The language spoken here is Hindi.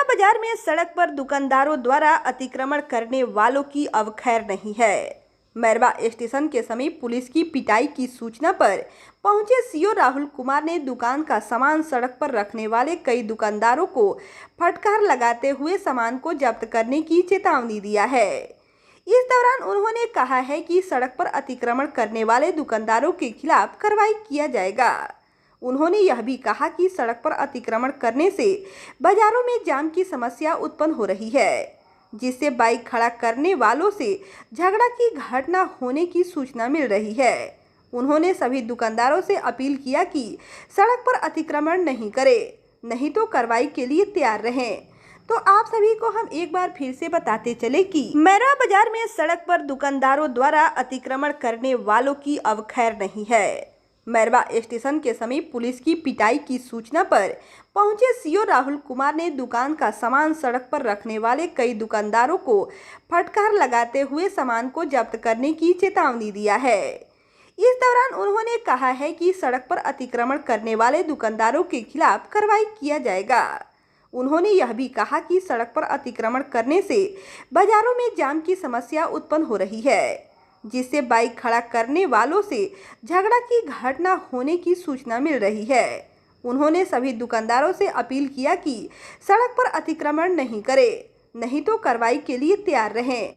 बाजार में सड़क पर दुकानदारों द्वारा अतिक्रमण करने वालों की अब खैर नहीं है। मैरवा स्टेशन के समीप पुलिस की पिटाई की सूचना पर पहुंचे सीओ राहुल कुमार ने दुकान का सामान सड़क पर रखने वाले कई दुकानदारों को फटकार लगाते हुए सामान को जब्त करने की चेतावनी दिया है। इस दौरान उन्होंने कहा है कि सड़क पर अतिक्रमण करने वाले दुकानदारों के खिलाफ कार्रवाई किया जाएगा। उन्होंने यह भी कहा कि सड़क पर अतिक्रमण करने से बाजारों में जाम की समस्या उत्पन्न हो रही है, जिससे बाइक खड़ा करने वालों से झगड़ा की घटना होने की सूचना मिल रही है। उन्होंने सभी दुकानदारों से अपील किया कि सड़क पर अतिक्रमण नहीं करें, नहीं तो कार्रवाई के लिए तैयार रहें। तो आप सभी को हम एक बार फिर से बताते चले कि मैरवा बाजार में सड़क पर दुकानदारों द्वारा अतिक्रमण करने वालों की अब खैर नहीं है। मैरवा स्टेशन के समीप पुलिस की पिटाई की सूचना पर पहुंचे सीओ राहुल कुमार ने दुकान का सामान सड़क पर रखने वाले कई दुकानदारों को फटकार लगाते हुए सामान को जब्त करने की चेतावनी दिया है। इस दौरान उन्होंने कहा है कि सड़क पर अतिक्रमण करने वाले दुकानदारों के खिलाफ कार्रवाई किया जाएगा। उन्होंने यह भी कहा कि सड़क पर अतिक्रमण करने से बाजारों में जाम की समस्या उत्पन्न हो रही है, जिससे बाइक खड़ा करने वालों से झगड़ा की घटना होने की सूचना मिल रही है। उन्होंने सभी दुकानदारों से अपील किया कि सड़क पर अतिक्रमण नहीं करें, नहीं तो कार्रवाई के लिए तैयार रहें।